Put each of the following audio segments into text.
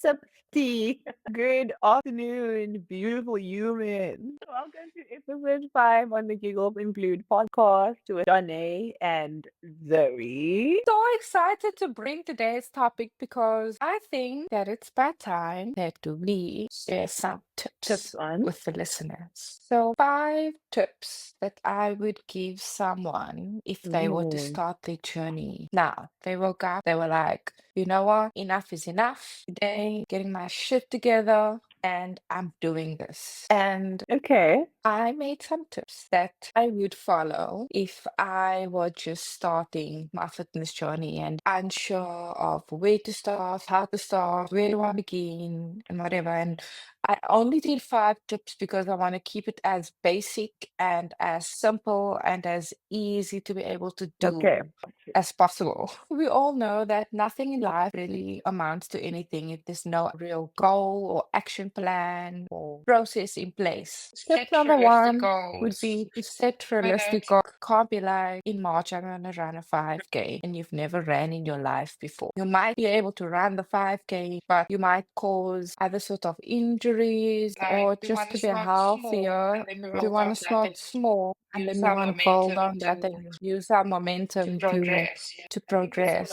sip tea. Good afternoon, beautiful humans. Welcome to episode 5 on the Giggles Include podcast with Donaé and Zoe. So excited to bring today's topic because I think that it's about time that we share some tips on. with the listeners. So, 5 tips that I would give someone if they were to start their journey. Now, they woke up, they were like, you know what? Enough is enough. Today, getting my shit together, and I'm doing this. And Okay. I made some tips that I would follow if I were just starting my fitness journey and unsure of where to start, how to start, where do I begin, and whatever. And I only did 5 tips because I want to keep it as basic and as simple and as easy to be able to Okay. do as possible. We all know that nothing in life really amounts to anything if there's no real goal or action plan or process in place. Step number one would be to set realistic goals. Can't be like, in March, I'm going to run a 5K and you've never ran in your life before. You might be able to run the 5K, but you might cause other sort of injuries or just to be healthier. We want to start small and then we want to build on that and use our momentum to progress.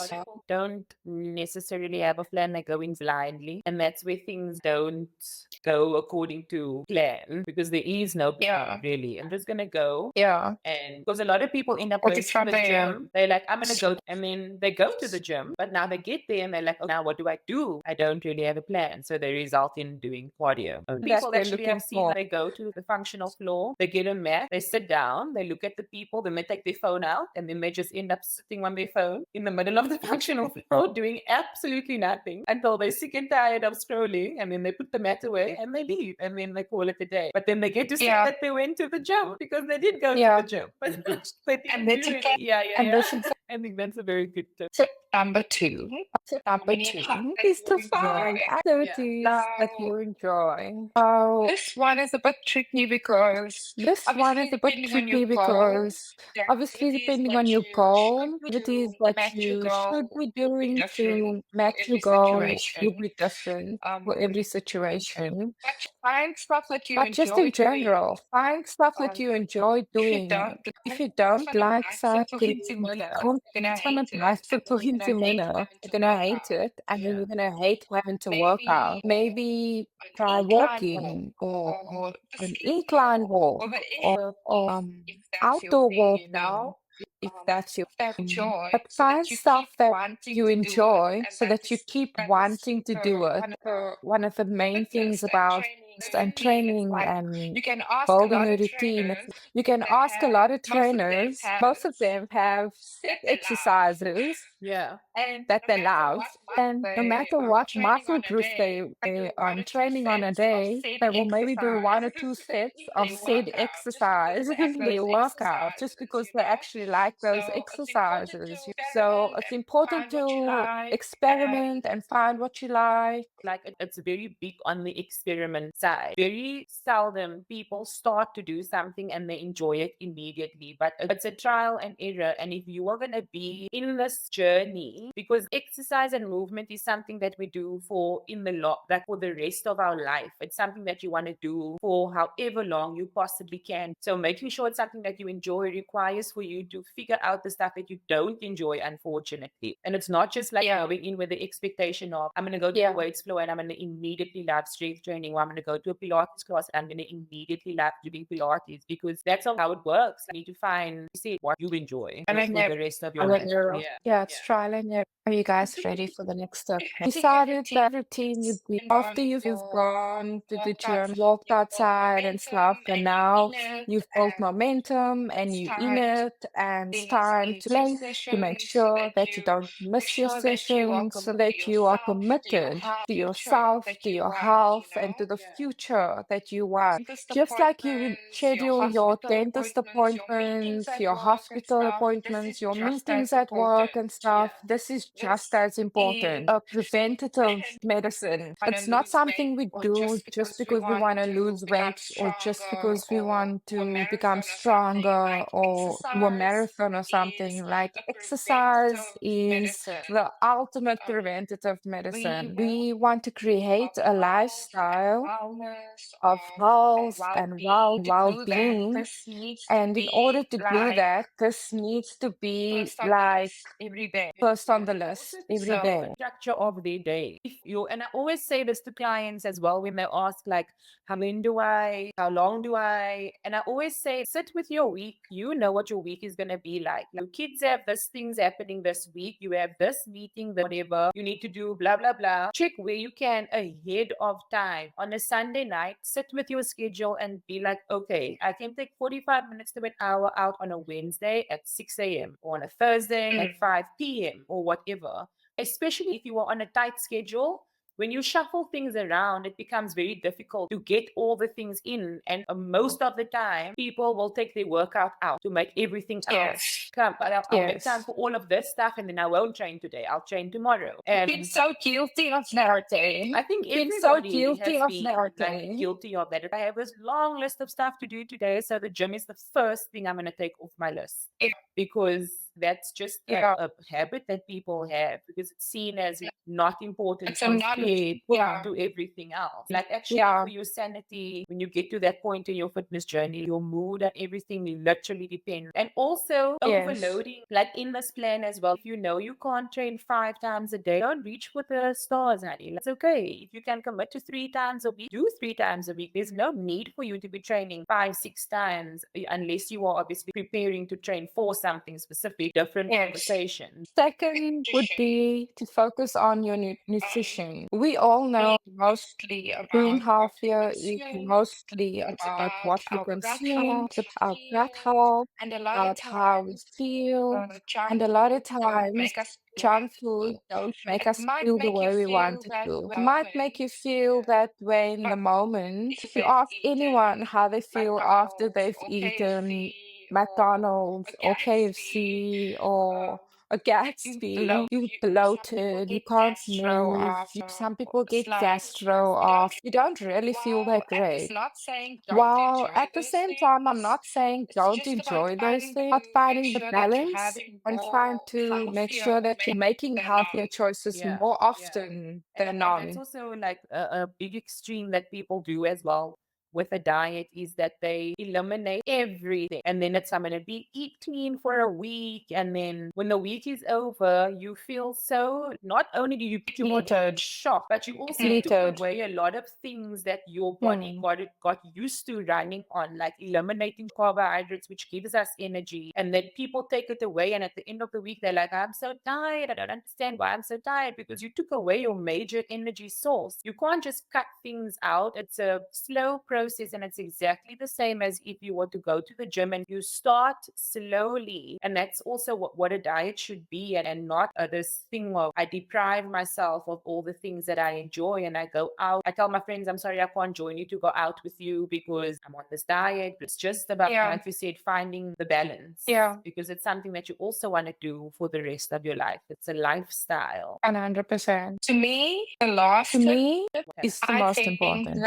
Don't necessarily have a plan, like going blindly. And that's where things don't go according to plan because there is no plan really. I'm just gonna go. Yeah. And because a lot of people end up going to the gym, they're like, I'm gonna go, and then they go to the gym, but now they get there and they're like, oh, now what do I do? I don't really have a plan. So they result in doing cardio. That's People they're actually looking have seen for. they go to the functional floor, they get a mat, they sit down, they look at the people, then they take their phone out, and then they just end up sitting on their phone in the middle of the functional floor doing absolutely nothing until they're sick and tired of scrolling, and then they put the mat away and they leave, and then they call it a day. But then they get to say that they went to the gym because they did go to the gym. But they didn't do it. And this is I think that's a very good tip. tip number 2. Tip number 2 is to find activities that you enjoy. Oh, this one is a bit tricky because obviously, depending on your goal, activities that you should be doing to match your goal will be different for every situation. But just in general, find stuff that you enjoy doing. If you don't like cycling, don't want to bicycle into Manor. You're gonna hate it, and then you're gonna hate having to work out. Maybe try walking or an incline walk or outdoor walking if that's your thing. But find stuff that you enjoy so that you keep wanting to do it. One of the main things about and training and building a routine, you can ask a lot of trainers. Most of them have set exercises Yeah. that they love. And no matter what muscle groups they are training on a day, they will maybe do 1 or 2 sets of said exercise in their workout just because they actually like those exercises. So it's important to experiment and find what you like. Like it's very big on the experiment side. Very seldom people start to do something and they enjoy it immediately, but it's a trial and error. And if you are going to be in this journey, because exercise and movement is something that we do for like for the rest of our life. It's something that you want to do for however long you possibly can. So making sure it's something that you enjoy requires for you to figure out the stuff that you don't enjoy, unfortunately. And it's not just like going in with the expectation of, I'm going to go to the weights floor and I'm going to immediately love strength training, or I'm going to go to a Pilates class and I'm going to immediately love doing Pilates, because that's not how it works. You need to find what you enjoy for the rest of your life. It's trial and error. Are you guys ready for the next step? Decided that routine you'd be after you've gone to the gym, walked outside and stuff, and now you've built momentum and you're in it, and it's time to make sure that you don't miss your session, so that you are committed to yourself, to your health, and to the future that you want. Just like you would schedule your dentist appointments, your hospital appointments, your meetings at work and stuff, this is just as important. A preventative medicine. It's not something we do just because we want to lose weight or just because we want to become stronger or do a marathon or something. Like exercise is the ultimate preventative medicine. We want to create a lifestyle of health and well-being. And in order to do that, this needs to be like first on the list every day. Structure of their day. If you and I always say this to clients as well when they ask like, how many do I, how long do I? And I always say, sit with your week. You know what your week is gonna be like. Your kids have this things happening this week. You have this meeting, whatever you need to do, blah blah blah. Check where you can ahead of time. On a Sunday night, sit with your schedule and be like, okay, I can take 45 minutes to an hour out on a Wednesday at 6 a.m. or on a Thursday at 5 p.m. or whatever. Especially if you are on a tight schedule, when you shuffle things around, it becomes very difficult to get all the things in. And most of the time, people will take their workout out to make everything else come. But I'll make time Yes. for all of this stuff, and then I won't train today. I'll train tomorrow. And Been so guilty of narrating. I think Been so everybody guilty has of been like narrating. guilty of that. I have this long list of stuff to do today, so the gym is the first thing I'm going to take off my list because that's just Yeah. a habit that people have because it's seen as not important It's a not, compared yeah. to everything else. Like actually Yeah. for your sanity, when you get to that point in your fitness journey, your mood and everything literally depends. And also Yes. overloading, like in this plan as well, if you know you can't train 5 times a day, don't reach for the stars, honey. That's okay. If you can commit to 3 times a week, do 3 times a week. There's no need for you to be training 5, 6 times unless you are obviously preparing to train for something specific, different Yes. conversation. Second would be to focus on your nutrition. We all know mostly being healthier is mostly about what we consume, it's about our gut health, about how we feel, and a lot of times junk food don't make us feel the way we want it to. It might make you feel that way in the moment. If you ask anyone how they feel after they've eaten McDonald's or KFC or a Gatsby, you bloated, you can't move. Some people get gastro off. You don't really feel that great. While at the same time, I'm not saying don't enjoy those things, but finding the balance and trying to make sure that you're making healthier choices Yeah, more yeah. often than And that's not. also like a big extreme that people do as well with a diet is that they eliminate everything. And then it's I'm gonna be eat clean for a week. And then when the week is over, you feel so not only do you put your body in shock, but you also took Depleted. away a lot of things that your body got used to running on, like eliminating carbohydrates, which gives us energy. And then people take it away, and at the end of the week, they're like, I'm so tired. I don't understand why I'm so tired because you took away your major energy source. You can't just cut things out. It's a slow process, and it's exactly the same as if you were to go to the gym and you start slowly. And that's also what a diet should be, and not this thing of I deprive myself of all the things that I enjoy and I go out. I tell my friends, I'm sorry, I can't join you to go out with you because I'm on this diet. It's just about, like you said, finding the balance. Yeah. Because it's something that you also want to do for the rest of your life. It's a lifestyle. 100%. To me, is the most important.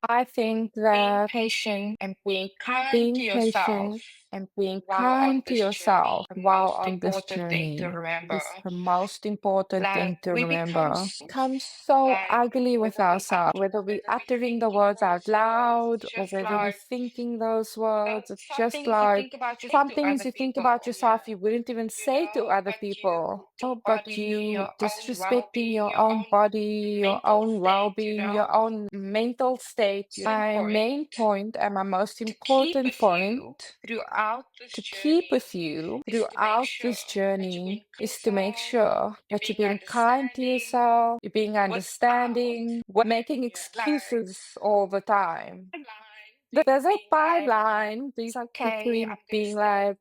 I think that patient and being patient and being kind to yourself while on this journey is the most important thing to remember. It becomes so ugly with ourselves, whether we're uttering the words out loud or whether we're thinking those words. It's just like some things you think about yourself you wouldn't even say to other people. Oh, but you disrespecting your own body, your own well-being, your own mental state. My main point and my most important point to keep with you throughout this journey is to make sure that you're being kind to yourself, you're being understanding, making excuses all the time. There's a fine line. There's like between being like,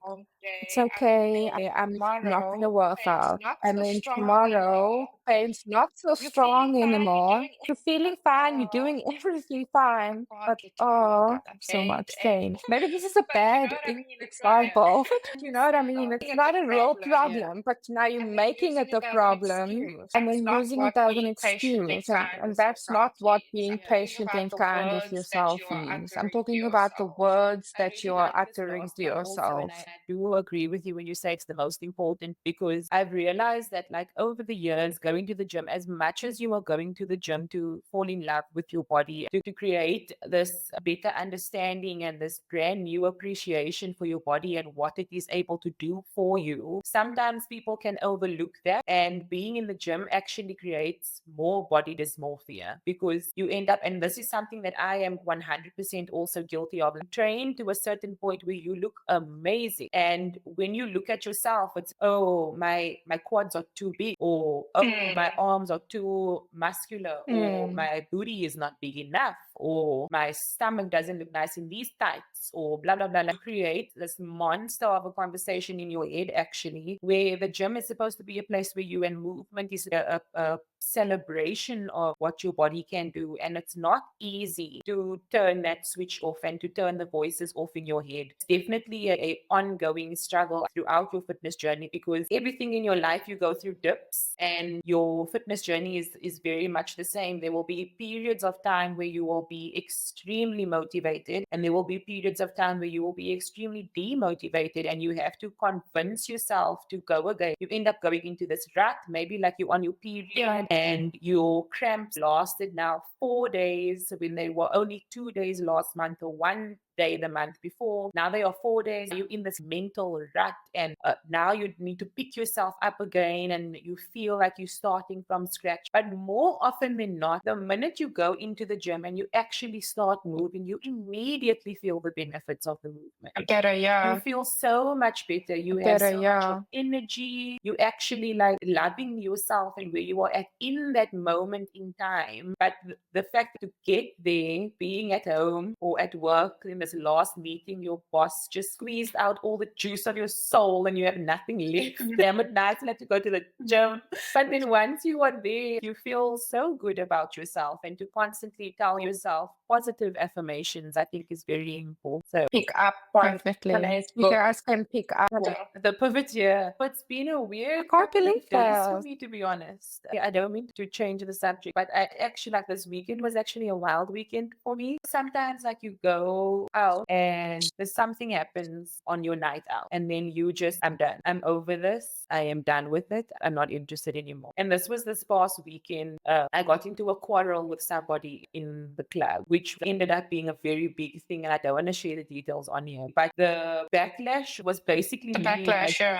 it's okay. I'm not gonna work out. And then tomorrow, pain's not so strong anymore. You're feeling fine, you're doing everything fine, but oh, so much pain. Maybe this is a bad example, but you know what I mean? It's not a real problem, but now you're making it a problem and then using it as an excuse. And that's not what being patient and kind with yourself is. I'm talking about the words that you are uttering to yourself. I do agree with you when you say it's the most important because I've realized that, like, over the years, going to the gym, as much as you are going to the gym to fall in love with your body, to create this better understanding and this brand new appreciation for your body and what it is able to do for you, sometimes people can overlook that. And being in the gym actually creates more body dysmorphia because you end up, and this is something that I am 100% also guilty of, trained to a certain point where you look amazing. And when you look at yourself, it's, oh, my quads are too big, or oh, my arms are too muscular, or my booty is not big enough, or my stomach doesn't look nice in these tights, or blah, blah, blah. Like, create this monster of a conversation in your head, actually, where the gym is supposed to be a place where you, and movement is a celebration of what your body can do. And it's not easy to turn that switch off and to turn the voices off in your head. It's definitely a ongoing struggle throughout your fitness journey because everything in your life you go through dips, and your fitness journey is very much the same. There will be periods of time where you will be extremely motivated, and there will be periods of time where you will be extremely demotivated, and you have to convince yourself to go again. You end up going into this rut, maybe like you're on your period and your cramps lasted now 4 days when they were only 2 days last month, or 1 day the month before. Now they are 4 days. You're in this mental rut, and now you need to pick yourself up again, and you feel like you're starting from scratch. But more often than not, the minute you go into the gym and you actually start moving, you immediately feel the benefits of the movement. You feel so much better. You have so much energy. You actually like loving yourself and where you are at in that moment in time. But the fact to get there, being at home or at work in this last meeting, your boss just squeezed out all the juice of your soul and you have nothing left. Damn it, nice to have to go to the gym. But then once you are there, you feel so good about yourself, and to constantly tell yourself positive affirmations, I think, is very important. So Pick up perfectly. You guys can pick up. the pivot here. But it's been a weird I can't couple believe of days for that. me, to be honest. I don't mean to change the subject, but I actually, like, this weekend was actually a wild weekend for me. Sometimes, like, you go out and there's something happens on your night out, and then you just, I'm done. I'm over this. I am done with it. I'm not interested anymore. And this was this past weekend. I got into a quarrel with somebody in the club, which ended up being a very big thing. And I don't want to share the details on here, but the backlash was basically me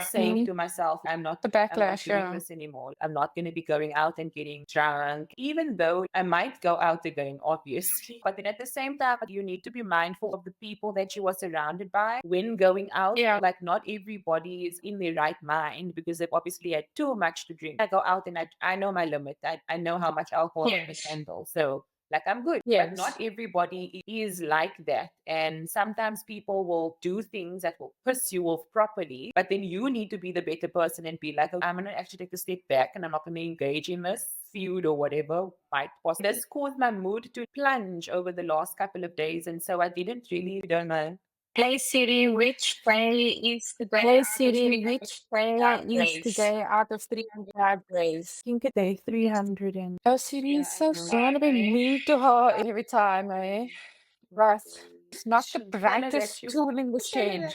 saying to myself, I'm not doing this anymore. I'm not going to be going out and getting drunk, even though I might go out again, obviously. But then at the same time, you need to be mindful of the people that you are surrounded by when going out. Like, not everybody is in their right mind because they've obviously had too much to drink. I go out and I know my limit. I know how much alcohol I can handle. So, like, I'm good. But not everybody is like that. And sometimes people will do things that will piss you off properly, but then you need to be the better person and be like, oh, I'm going to actually take a step back and I'm not going to engage in this feud or whatever might possibly. This caused my mood to plunge over the last couple of days. And so I didn't really, don't know. Play City, which play is today? Play City, which player is today out of 300 plays? I think today 300 and... Oh, City is so gonna be mean to her every time, eh? Right. It's not the brightest tool in the shed.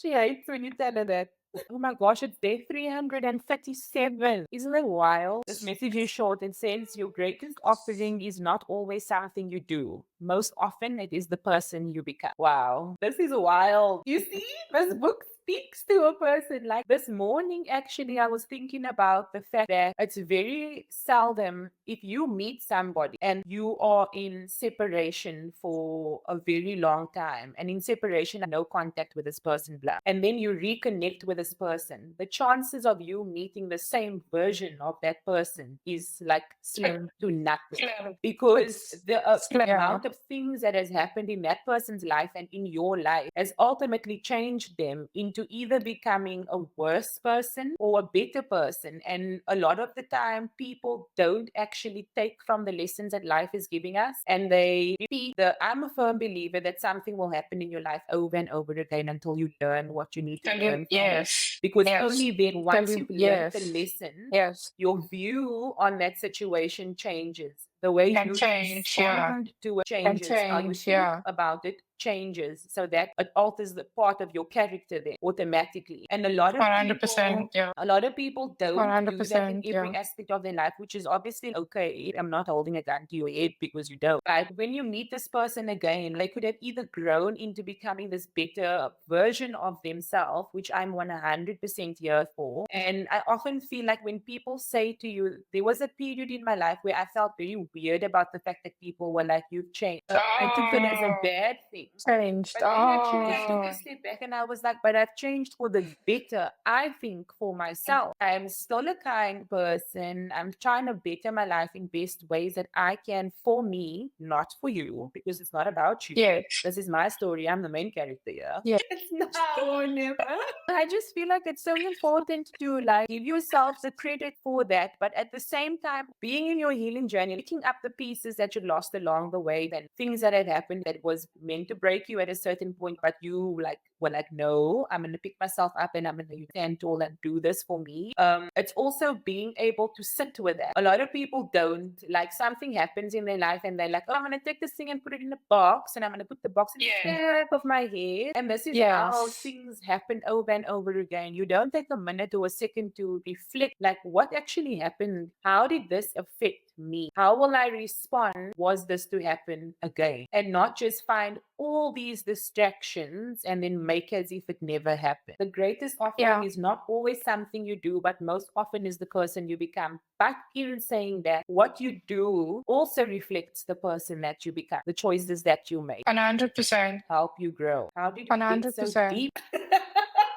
She hates when you tell her that. Oh my gosh, it's day 337. Isn't it wild? This message is short and says, your greatest offering is not always something you do. Most often, it is the person you become. Wow. This is wild. You see, this book speaks to a person. Like, this morning, actually, I was thinking about the fact that it's very seldom, if you meet somebody and you are in separation for a very long time, and in separation, no contact with this person, blah, and then you reconnect with this person, the chances of you meeting the same version of that person is like slim to nothing, because the amount of things that has happened in that person's life and in your life has ultimately changed them into into either becoming a worse person or a better person. And a lot of the time, people don't actually take from the lessons that life is giving us, and they repeat I'm a firm believer that something will happen in your life over and over again until you learn what you need to And learn from it. yes, Because yes, only then, once you've learned the yes, lesson, yes, your view on that situation changes. The way can you change, yeah, respond to it can changes. How you change, think yeah, about it changes. So that it alters the part of your character there automatically. And a lot of 100%, yeah, don't do that in 100%, every yeah, aspect of their life, which is obviously okay. I'm not holding a gun to your head because you don't. But when you meet this person again, they could have either grown into becoming this better version of themselves, which I'm 100% here for. And I often feel like when people say to you, there was a period in my life where I felt very weird about the fact that people were like, you've changed. I took it as a oh, bad thing. changed, But then actually I took a oh, step back and I was like, but I've changed for the better, I think, for myself. I'm still a kind person. I'm trying to better my life in best ways that I can for me, not for you, because it's not about you. yes, This is my story. I'm the main character here. yeah, It's not whatever. I just feel like it's so important to like give yourself the credit for that, but at the same time, being in your healing journey, picking up the pieces that you lost along the way, and things that had happened that was meant to break you at a certain point, but you like were like, no, I'm gonna pick myself up and I'm gonna stand tall and do this for me. It's also being able to sit with that. A lot of people don't. Like something happens in their life and they're like, oh, I'm gonna take this thing and put it in a box and I'm gonna put the box in the back of my head. And this is how yes, things happen over and over again. You don't take a minute or a second to reflect like what actually happened. How did this affect me? How will I respond? Was this to happen again? And not just find all these distractions and then make as if it never happened. The greatest offering yeah, is not always something you do, but most often is the person you become. But in saying that, what you do also reflects the person that you become, the choices that you make. 100%, Help you grow. How did we get so 100%. deep?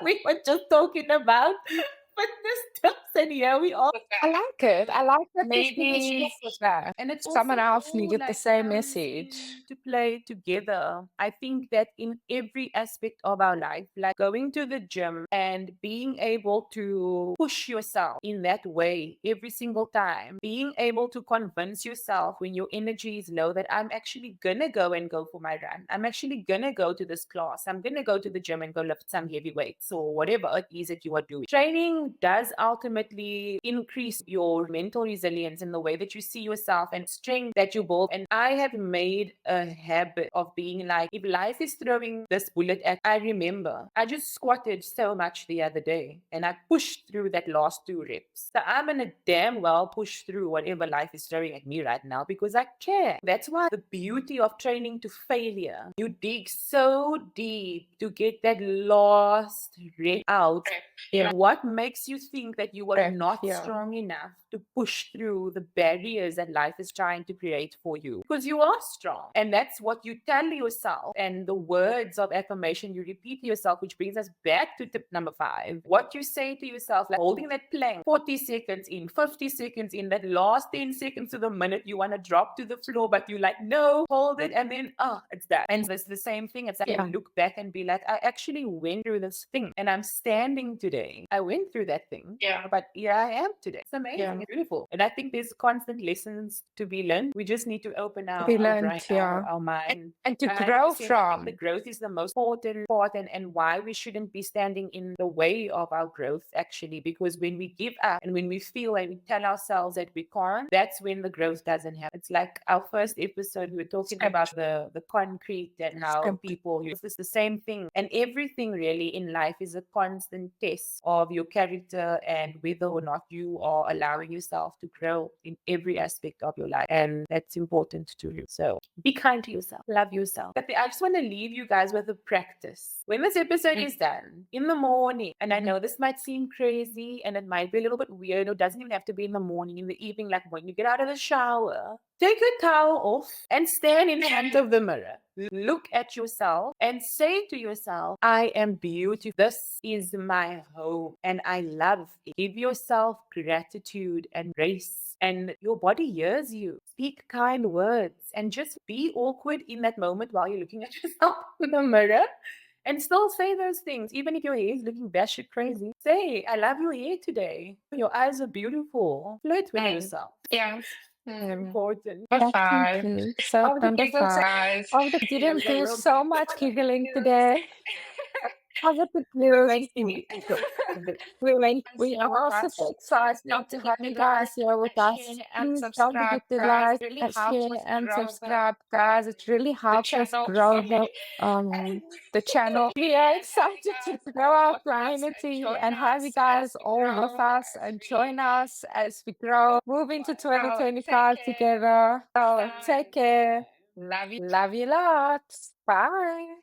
We were just talking about fitness tips, and here we are. I like it. I like that we Maybe. finish with that. And it's also Someone else all needed the like same comes message. into play together. I think that in every aspect of our life, like going to the gym and being able to push yourself in that way every single time, being able to convince yourself when your energy is low that I'm actually gonna go for my run. I'm actually gonna go to this class. I'm gonna go to the gym and go lift some heavy weights or whatever it is that you are doing. Training does ultimately increase your mental resilience in the way that you see yourself and strength that you build. And I have made a habit of being like, if life is throwing this bullet at, I remember I just squatted so much the other day and I pushed through that last 2 reps. So I'm gonna damn well push through whatever life is throwing at me right now because I care. That's why the beauty of training to failure, you dig so deep to get that last rep out. Yeah, What makes you think that you are correct. not Yeah, strong enough to push through the barriers that life is trying to create for you? Because you are strong. And that's what you tell yourself. And the words of affirmation you repeat to yourself, which brings us back to tip number 5. What you say to yourself, like holding that plank 40 seconds in, 50 seconds in, that last 10 seconds to the minute you want to drop to the floor, but you like, no, hold it. And then, it's that. And it's the same thing. It's like yeah, you look back and be like, I actually went through this thing and I'm standing today. I went through that thing. yeah, But here I am today. It's amazing. yeah. It's beautiful. And I think there's constant lessons to be learned. We just need to open To be our learned, brain, yeah. our And, mind. and to I 100% grow think the from. growth is the most important part, and why we shouldn't be standing in the way of our growth, actually. Because when we give up and when we feel and we tell ourselves that we can't, that's when the growth doesn't happen. It's like our first episode, we were talking about Script, the concrete and how script. people use this the same thing. And everything really in life is a constant test of your character and whether or not you are allowing yourself to grow in every aspect of your life. And that's important to you. So be kind to yourself, love yourself. But I just want to leave you guys with a practice. When this episode is done in the morning, and I know this might seem crazy and it might be a little bit weird, or doesn't even have to be in the morning, in the evening, like when you get out of the shower, take your towel off and stand in front of the mirror. Look at yourself and say to yourself, I am beautiful. This is my home and I love it. Give yourself gratitude and grace, and your body hears you. Speak kind words and just be awkward in that moment while you're looking at yourself in the mirror. And still say those things, even if your hair is looking batshit crazy. Say, I love your hair today. Your eyes are beautiful. Flirt with yourself. Yeah. Important. That's complete. So Of the wonderful. giggles, guys. Oh, we Yeah, didn't we got do real so much giggling today. Positive lyrics. We are also so excited to have you guys here with us. Please don't forget to like and share and subscribe, guys. It really helps us grow the channel. We are excited to grow our community and have you guys all with us and join us as we grow, move into 2025 together. So take care. Love you lots. Bye.